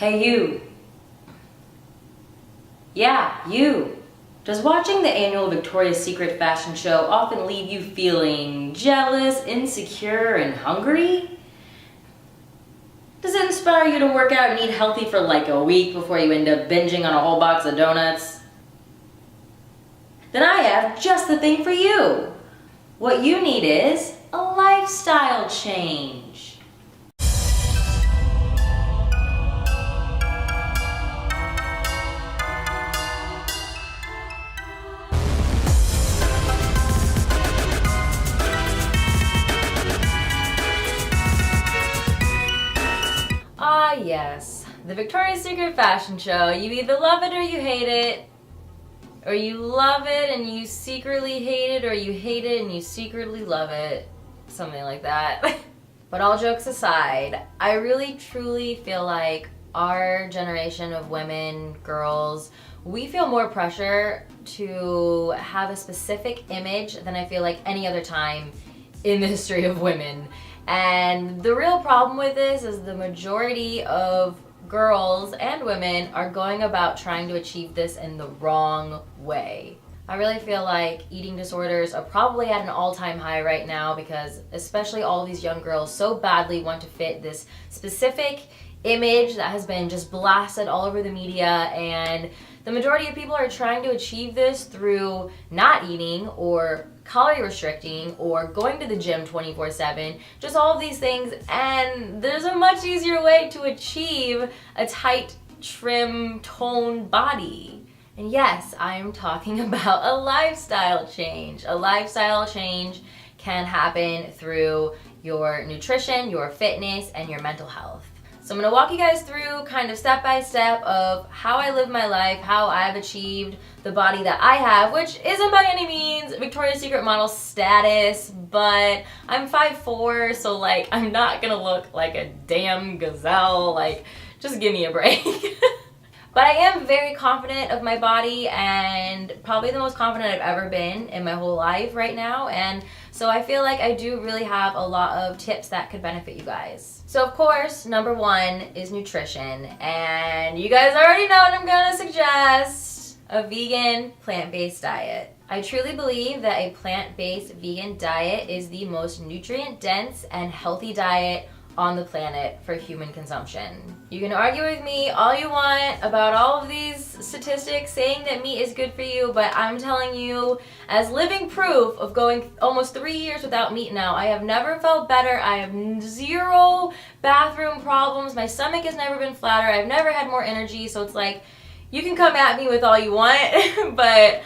Hey you. Yeah, you. Does watching the annual Victoria's Secret fashion show often leave you feeling jealous, insecure, and hungry? Does it inspire you to work out and eat healthy for like a week before you end up binging on a whole box of donuts? Then I have just the thing for you. What you need is a lifestyle change. Ah yes, the Victoria's Secret fashion show. You either love it or you hate it. Or you love it and you secretly hate it, or you hate it and you secretly love it. Something like that. But all jokes aside, I really truly feel like our generation of women, girls, we feel more pressure to have a specific image than I feel like any other time in the history of women. And the real problem with this is the majority of girls and women are going about trying to achieve this in the wrong way. I really feel like eating disorders are probably at an all-time high right now because especially all these young girls so badly want to fit this specific image that has been just blasted all over the media, and the majority of people are trying to achieve this through not eating or calorie restricting or going to the gym 24/7, just all of these things. And there's a much easier way to achieve a tight, trim, toned body. And yes, I am talking about a lifestyle change. A lifestyle change can happen through your nutrition, your fitness, and your mental health. So I'm going to walk you guys through kind of step by step of how I live my life, how I've achieved the body that I have, which isn't by any means Victoria's Secret model status, but I'm 5'4", so like I'm not going to look like a damn gazelle, like just give me a break. But I am very confident of my body, and probably the most confident I've ever been in my whole life right now. And so I feel like I do really have a lot of tips that could benefit you guys. So of course, number one is nutrition. And you guys already know what I'm gonna suggest: a vegan, plant-based diet. I truly believe that a plant-based vegan diet is the most nutrient-dense and healthy diet on the planet for human consumption. You can argue with me all you want about all of these statistics saying that meat is good for you, but I'm telling you, as living proof of going almost 3 years without meat now, I have never felt better. I have zero bathroom problems. My stomach has never been flatter. I've never had more energy. So it's like, you can come at me with all you want, but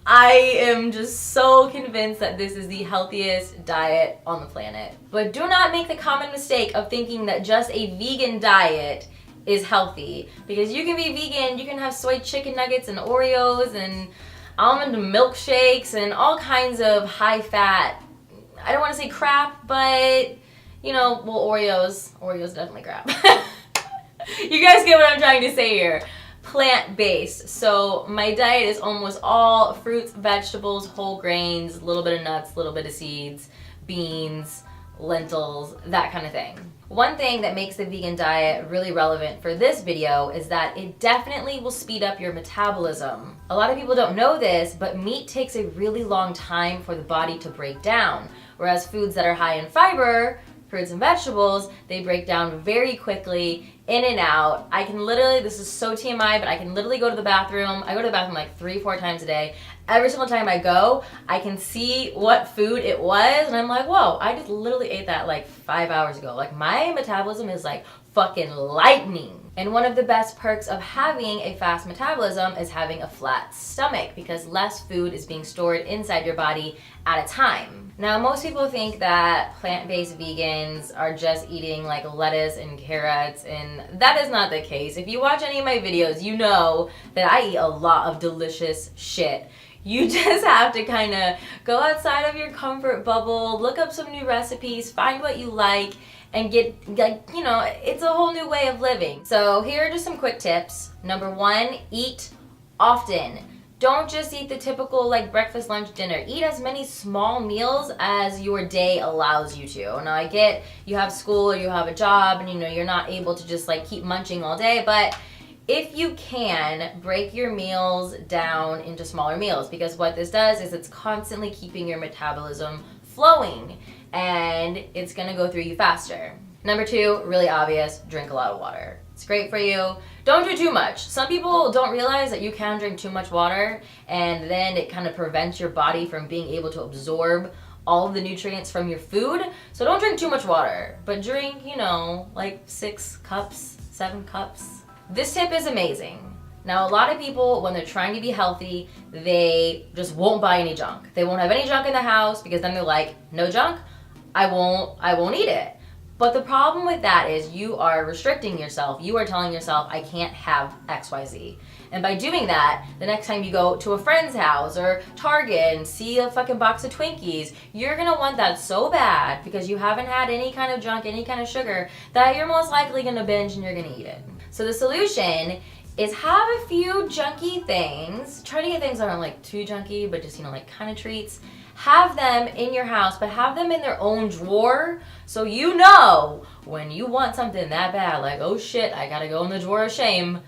I am just so convinced that this is the healthiest diet on the planet. But do not make the common mistake of thinking that just a vegan diet is healthy. Because you can be vegan, you can have soy chicken nuggets and Oreos and almond milkshakes and all kinds of high fat, I don't want to say crap, but you know, well, Oreos definitely crap. You guys get what I'm trying to say here. Plant-based. So my diet is almost all fruits, vegetables, whole grains, a little bit of nuts, a little bit of seeds, beans, lentils, that kind of thing. One thing that makes the vegan diet really relevant for this video is that it definitely will speed up your metabolism. A lot of people don't know this, but meat takes a really long time for the body to break down, whereas foods that are high in fiber, fruits and vegetables, they break down very quickly, in and out. I can literally, this is so TMI, but I can literally go to the bathroom. I go to the bathroom like 3-4 times a day. Every single time I go, I can see what food it was, and I'm like, whoa, I just literally ate that like 5 hours ago. Like, my metabolism is like fucking lightning. And one of the best perks of having a fast metabolism is having a flat stomach, because less food is being stored inside your body at a time. Now, most people think that plant-based vegans are just eating like lettuce and carrots, and that is not the case. If you watch any of my videos, you know that I eat a lot of delicious shit. You just have to kind of go outside of your comfort bubble, look up some new recipes, find what you like, and get, like, you know, it's a whole new way of living. So here are just some quick tips. Number one, eat often. Don't just eat the typical like breakfast, lunch, dinner. Eat as many small meals as your day allows you to. Now I get you have school or you have a job and you know you're not able to just like keep munching all day, but if you can, break your meals down into smaller meals, because what this does is it's constantly keeping your metabolism flowing and it's gonna go through you faster. Number 2, really obvious, drink a lot of water. It's great for you. Don't do too much. Some people don't realize that you can drink too much water and then it kind of prevents your body from being able to absorb all of the nutrients from your food. So don't drink too much water, but drink, you know, like 6 cups, 7 cups. This tip is amazing. Now, a lot of people, when they're trying to be healthy, they just won't buy any junk. They won't have any junk in the house because then they're like, no junk, I won't eat it. But the problem with that is you are restricting yourself. You are telling yourself, I can't have XYZ. And by doing that, the next time you go to a friend's house or Target and see a fucking box of Twinkies, you're gonna want that so bad because you haven't had any kind of junk, any kind of sugar, that you're most likely gonna binge and you're gonna eat it. So the solution is have a few junky things. Try to get things that aren't like too junky, but just, you know, like kind of treats. Have them in your house, but have them in their own drawer so you know when you want something that bad, like, oh shit, I gotta go in the drawer of shame.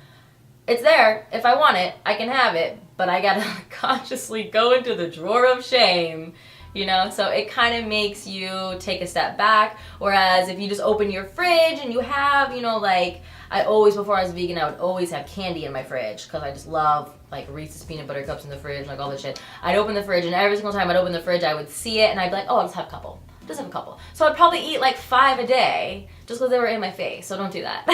It's there. If I want it, I can have it, but I gotta consciously go into the drawer of shame, you know? So it kind of makes you take a step back, whereas if you just open your fridge and you have, you know, like, before I was vegan, I would always have candy in my fridge because I just love like Reese's peanut butter cups in the fridge, like all this shit. I'd open the fridge and every single time I'd open the fridge, I would see it and I'd be like, oh, I'll just have a couple. Just have a couple. So I'd probably eat like 5 a day just because they were in my face. So don't do that.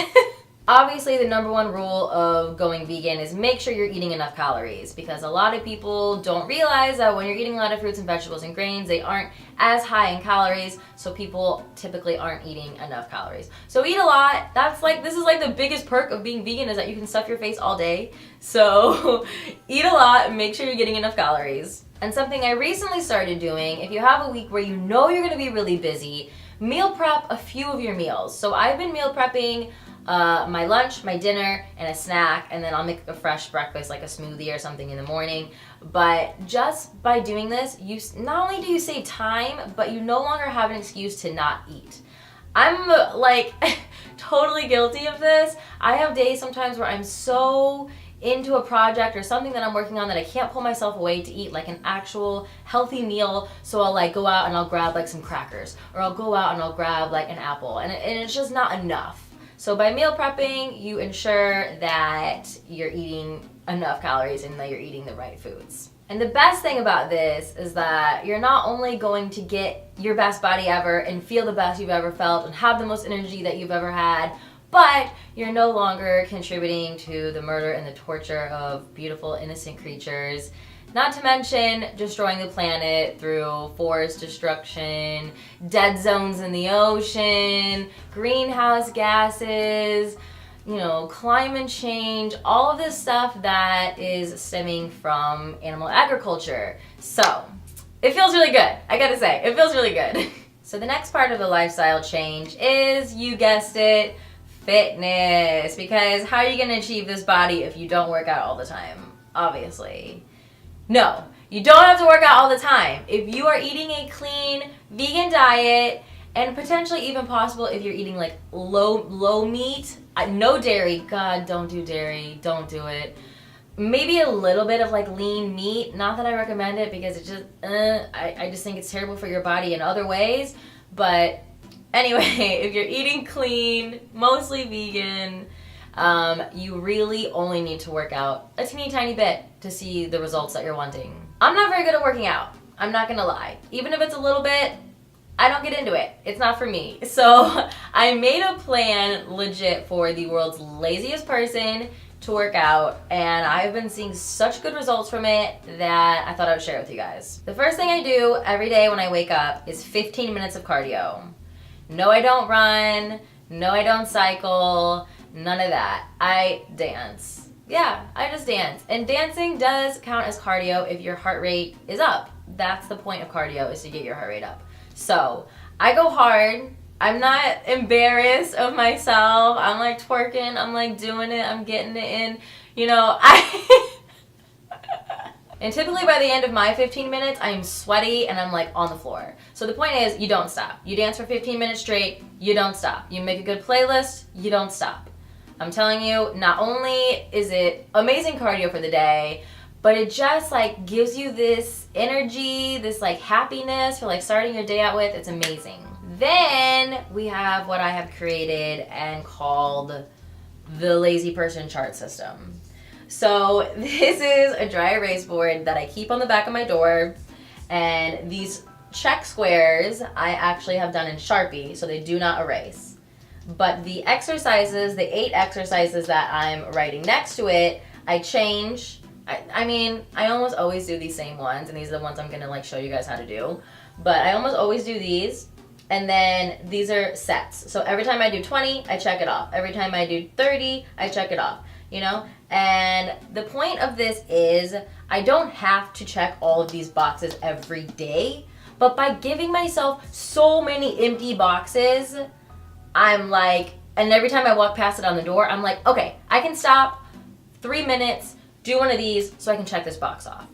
Obviously, the number 1 rule of going vegan is make sure you're eating enough calories, because a lot of people don't realize that when you're eating a lot of fruits and vegetables and grains, they aren't as high in calories, so people typically aren't eating enough calories. So eat a lot. This is like the biggest perk of being vegan is that you can stuff your face all day. So eat a lot and make sure you're getting enough calories. And something I recently started doing, if you have a week where you know you're gonna be really busy, meal prep a few of your meals. So I've been meal prepping my lunch, my dinner, and a snack, and then I'll make a fresh breakfast like a smoothie or something in the morning. But just by doing this, you not only do you save time, but you no longer have an excuse to not eat. I'm like totally guilty of this. I have days sometimes where I'm so into a project or something that I'm working on that I can't pull myself away to eat like an actual healthy meal, so I'll like go out and I'll grab like some crackers, or I'll go out and I'll grab like an apple, and it's just not enough. So by meal prepping, you ensure that you're eating enough calories and that you're eating the right foods. And the best thing about this is that you're not only going to get your best body ever and feel the best you've ever felt and have the most energy that you've ever had, but you're no longer contributing to the murder and the torture of beautiful, innocent creatures. Not to mention destroying the planet through forest destruction, dead zones in the ocean, greenhouse gases, you know, climate change, all of this stuff that is stemming from animal agriculture. So, it feels really good. I gotta say, it feels really good. So the next part of the lifestyle change is, you guessed it, fitness. Because how are you gonna achieve this body if you don't work out all the time? Obviously. No, you don't have to work out all the time. If you are eating a clean vegan diet, and potentially even possible if you're eating like low meat, no dairy, God, don't do dairy, don't do it. Maybe a little bit of like lean meat, not that I recommend it because it just, I just think it's terrible for your body in other ways. But anyway, if you're eating clean, mostly vegan, you really only need to work out a teeny tiny bit to see the results that you're wanting. I'm not very good at working out. I'm not gonna lie. Even if it's a little bit, I don't get into it. It's not for me. So I made a plan legit for the world's laziest person to work out, and I've been seeing such good results from it that I thought I would share it with you guys. The first thing I do every day when I wake up is 15 minutes of cardio. No, I don't run. No, I don't cycle. None of that. I dance. Yeah, I just dance. And dancing does count as cardio if your heart rate is up. That's the point of cardio, is to get your heart rate up. So I go hard. I'm not embarrassed of myself. I'm like twerking. I'm like doing it. I'm getting it in. You know, And typically by the end of my 15 minutes, I'm sweaty and I'm like on the floor. So the point is, you don't stop. You dance for 15 minutes straight, you don't stop. You make a good playlist, you don't stop. I'm telling you, not only is it amazing cardio for the day, but it just like gives you this energy, this like happiness for like starting your day out with. It's amazing. Then we have what I have created and called the lazy person chart system. So this is a dry erase board that I keep on the back of my door, and these check squares I actually have done in Sharpie, so they do not erase. But the exercises, the 8 exercises that I'm writing next to it, I change. I mean, I almost always do these same ones, and these are the ones I'm gonna like show you guys how to do. But I almost always do these, and then these are sets. So every time I do 20, I check it off. Every time I do 30, I check it off, you know? And the point of this is I don't have to check all of these boxes every day, but by giving myself so many empty boxes, I'm like, and every time I walk past it on the door, I'm like, okay, I can stop 3 minutes, do one of these so I can check this box off.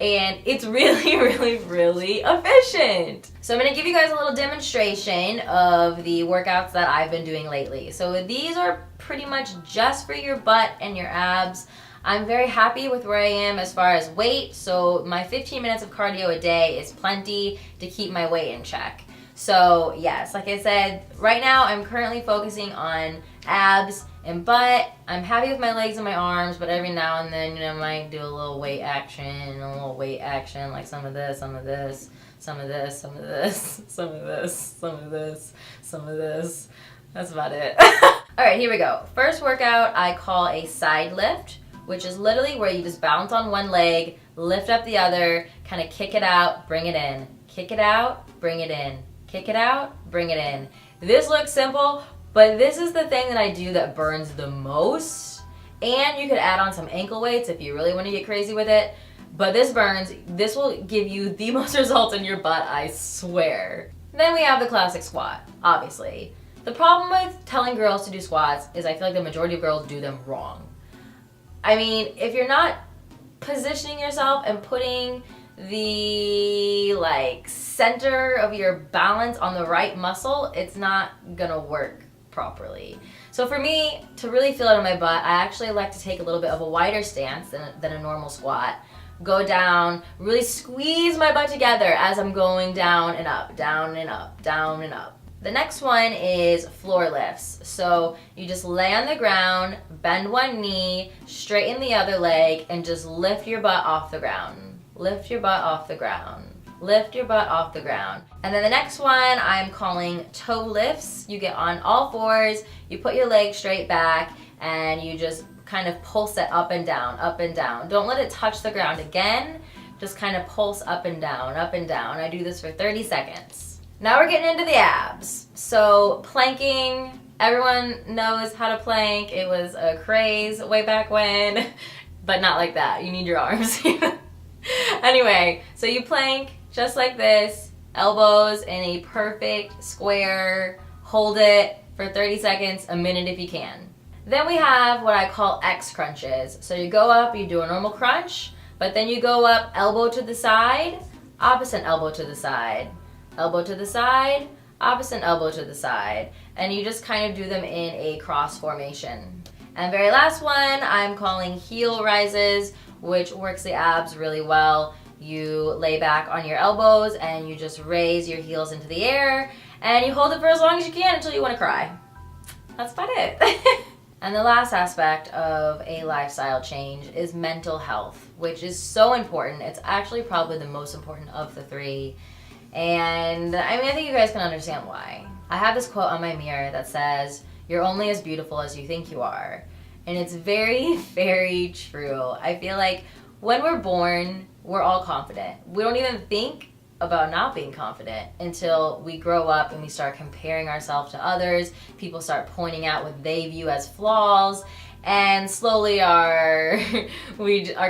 And it's really, really, really efficient. So I'm gonna give you guys a little demonstration of the workouts that I've been doing lately. So these are pretty much just for your butt and your abs. I'm very happy with where I am as far as weight. So my 15 minutes of cardio a day is plenty to keep my weight in check. So yes, like I said, right now I'm currently focusing on abs and butt. I'm happy with my legs and my arms, but every now and then, you know, I might do a little weight action, like some of this, some of this, some of this, some of this, some of this, some of this, some of this. That's about it. All right, here we go. First workout I call a side lift, which is literally where you just bounce on one leg, lift up the other, kind of kick it out, bring it in. Kick it out, bring it in. Kick it out, bring it in. This looks simple, but this is the thing that I do that burns the most. And you could add on some ankle weights if you really want to get crazy with it. But this burns. This will give you the most results in your butt, I swear. Then we have the classic squat, obviously. The problem with telling girls to do squats is I feel like the majority of girls do them wrong. I mean, if you're not positioning yourself and putting the like center of your balance on the right muscle, it's not gonna work properly. So for me, to really feel it in my butt, I actually like to take a little bit of a wider stance than a normal squat. Go down, really squeeze my butt together as I'm going down and up, down and up, down and up. The next one is floor lifts. So you just lay on the ground, bend one knee, straighten the other leg, and just lift your butt off the ground. Lift your butt off the ground. Lift your butt off the ground. And then the next one I'm calling toe lifts. You get on all fours, you put your legs straight back, and you just kind of pulse it up and down, up and down. Don't let it touch the ground again. Just kind of pulse up and down, up and down. I do this for 30 seconds. Now we're getting into the abs. So planking, everyone knows how to plank. It was a craze way back when, but not like that. You need your arms. Anyway, so you plank just like this, elbows in a perfect square, hold it for 30 seconds, a minute if you can. Then we have what I call X crunches. So you go up, you do a normal crunch, but then you go up elbow to the side, opposite elbow to the side, elbow to the side, opposite elbow to the side, and you just kind of do them in a cross formation. And very last one I'm calling heel rises, which works the abs really well. You lay back on your elbows and you just raise your heels into the air and you hold it for as long as you can until you want to cry. That's about it. And the last aspect of a lifestyle change is mental health, which is so important. It's actually probably the most important of the 3. And I mean, I think you guys can understand why. I have this quote on my mirror that says, "You're only as beautiful as you think you are." And it's very, very true. I feel like when we're born, we're all confident. We don't even think about not being confident until we grow up and we start comparing ourselves to others. People start pointing out what they view as flaws, and slowly our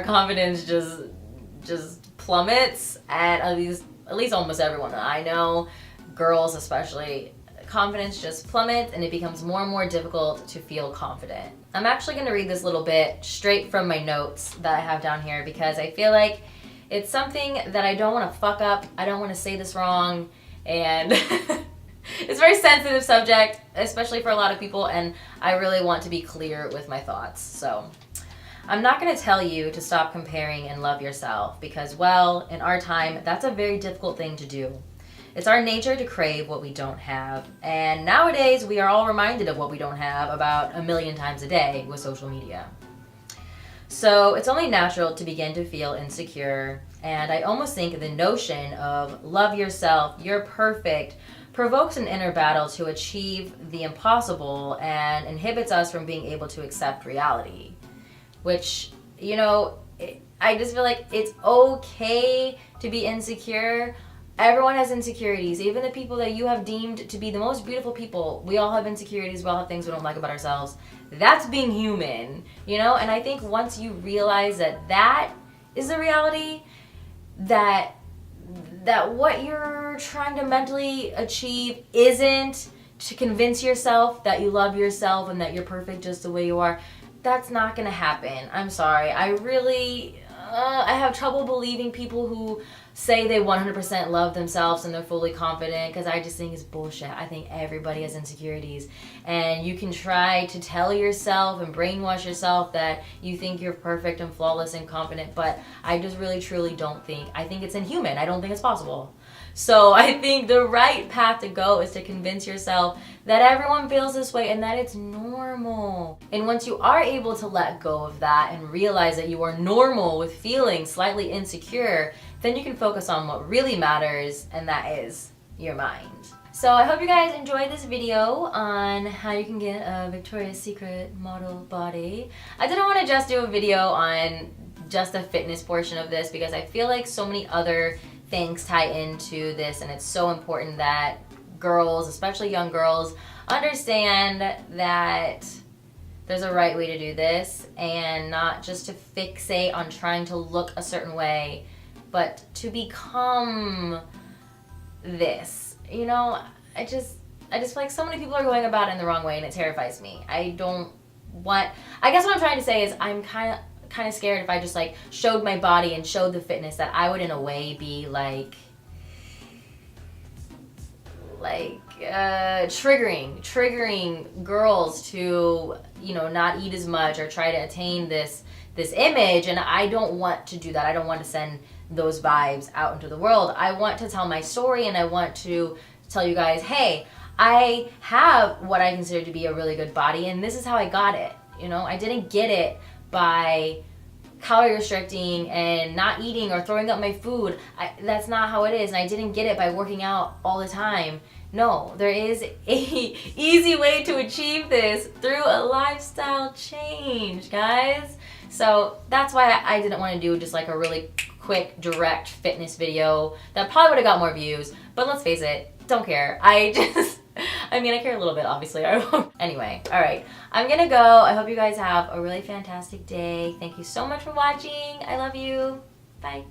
confidence just plummets. And at least almost everyone that I know, girls especially, confidence just plummets and it becomes more and more difficult to feel confident. I'm actually going to read this little bit straight from my notes that I have down here because I feel like It's something that I don't want to fuck up. I don't want to say this wrong. And it's a very sensitive subject, especially for a lot of people. And I really want to be clear with my thoughts. So I'm not going to tell you to stop comparing and love yourself because, well, in our time, that's a very difficult thing to do. It's our nature to crave what we don't have. And nowadays, we are all reminded of what we don't have about 1,000,000 times a day with social media. So it's only natural to begin to feel insecure. And I almost think the notion of love yourself, you're perfect, provokes an inner battle to achieve the impossible and inhibits us from being able to accept reality. Which, you know, I just feel like it's okay to be insecure. Everyone has insecurities. Even the people that you have deemed to be the most beautiful people, we all have insecurities. We all have things we don't like about ourselves. That's being human, you know? And I think once you realize that that is the reality, that what you're trying to mentally achieve isn't to convince yourself that you love yourself and that you're perfect just the way you are, that's not going to happen. I'm sorry. I have trouble believing people who say they 100% love themselves and they're fully confident, because I just think it's bullshit. I think everybody has insecurities, and you can try to tell yourself and brainwash yourself that you think you're perfect and flawless and confident, but I just really truly don't think. I think it's inhuman. I don't think it's possible. So I think the right path to go is to convince yourself that everyone feels this way and that it's normal. And once you are able to let go of that and realize that you are normal with feeling slightly insecure, then you can focus on what really matters, and that is your mind. So I hope you guys enjoyed this video on how you can get a Victoria's Secret model body. I didn't want to just do a video on just the fitness portion of this because I feel like so many other things tie into this, and it's so important that girls, especially young girls, understand that there's a right way to do this, and not just to fixate on trying to look a certain way, but to become this. You know, I just feel like so many people are going about it in the wrong way, and it terrifies me. I guess what I'm trying to say is I'm kind of scared if I just like showed my body and showed the fitness, that I would in a way be like triggering girls to, you know, not eat as much or try to attain this image, and I don't want to do that. I don't want to send those vibes out into the world. I want to tell my story, and I want to tell you guys, hey, I have what I consider to be a really good body, and this is how I got it. You know, I didn't get it by calorie restricting and not eating or throwing up my food. That's not how it is. And I didn't get it by working out all the time. No, there is a easy way to achieve this through a lifestyle change, guys. So that's why I didn't want to do just like a really quick, direct fitness video that probably would have got more views. But let's face it, don't care. I care a little bit, obviously. Anyway, all right. I'm gonna go. I hope you guys have a really fantastic day. Thank you so much for watching. I love you. Bye.